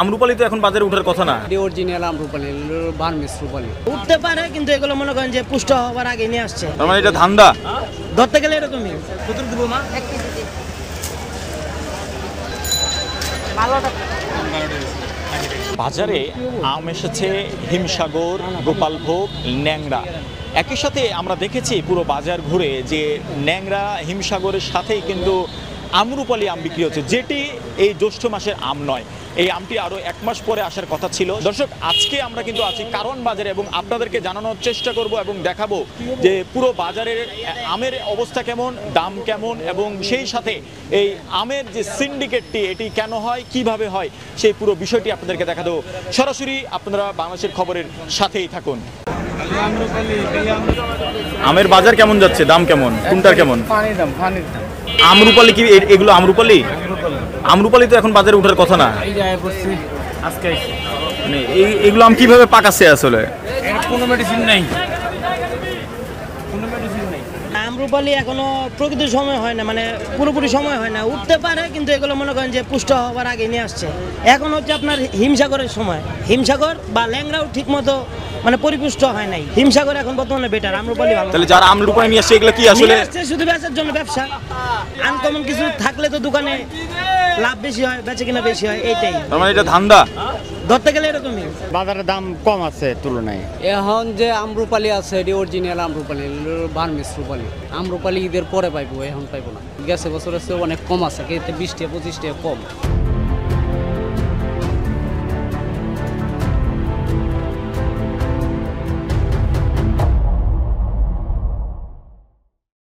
আমরুপালি তো এখন বাজারে ওঠার কথা না। অরিজিনাল আমরুপালি, বার্মিস রুপালি উঠতে পারে, কিন্তু এগুলো মনে করেন যে পুষ্ট হওয়ার আগে নিয়ে আসছে। তার মানে এটা ধান্দা ধরতে গেলে এরকমই। কত দেবো মা? বাজারে আম এসেছে হিমসাগর, গোপালভোগ, ন্যাংরা। একই সাথে আমরা দেখেছি পুরো বাজার ঘুরে যে ন্যাংরা হিমসাগরের সাথেই কিন্তু আমরুপালি আম বিক্রি হচ্ছে, যেটি এই জ্যৈষ্ঠ মাসের আম নয়। এই আমটি আরও 1 মাস পরে আসার কথা ছিল। দর্শক, আজকে আমরা কিন্তু আছি কারওয়ান বাজারে এবং আপনাদেরকে জানানোর চেষ্টা করব এবং দেখাবো যে পুরো বাজারের আমের অবস্থা কেমন, দাম কেমন, এবং সেই সাথে এই আমের যে সিন্ডিকেটটি এটি কেন হয়, কিভাবে হয়, সেই পুরো বিষয়টি আপনাদেরকে দেখা দেবো। সরাসরি আপনারা বাংলাদেশের খবরের সাথেই থাকুন। আমের বাজার কেমন যাচ্ছে, দাম কেমন, কোনটার কেমন? আমরুপালি কি এগুলো? আমরুপালি তো এখন বাজারে ওঠার কথা না। মানে এগুলো আম কিভাবে পাকাচ্ছে আসলে? কোনো মেডিসিন নাই। আমরুপালি এখনো প্রকৃত সময় হয় না, মানে পুরোপুরি সময় হয় না। উঠতে পারে, কিন্তু এগুলো মনে করেন যে পুষ্ট হওয়ার আগে নিয়ে আসছে। এখন হচ্ছে আপনার হিমসাগরের সময়। হিমসাগর বা ল্যাংরাও ঠিক মতো মানে পরিপুষ্ট হয় নাই। হিমসাগর এখন বর্তমানে বেটার, আমরুপালি ভালো। তাহলে যারা আমরুপালি নিয়ে আসছে এগুলো কি আসলে শুধু বেচার জন্য ব্যবসা? আনকমন কিছু থাকলে তো দোকানে লাভ বেশি হয়, বেচে কিনা বেশি হয়, এইটাই। তার মানে এটা ধান্দা ধরতে গেলে এরকমই। বাজারের দাম কম আছে তুলনায়। এখন যে আমরুপালি আছে এটি অরিজিনাল আমরুপালি, বার্মিস রুপালি। আমরুপালি ঈদের পরে পাইবো, এখন পাইবো না। গেছে বছরের চেয়ে অনেক কম আছে, 20 টাকা 25 টাকা কম।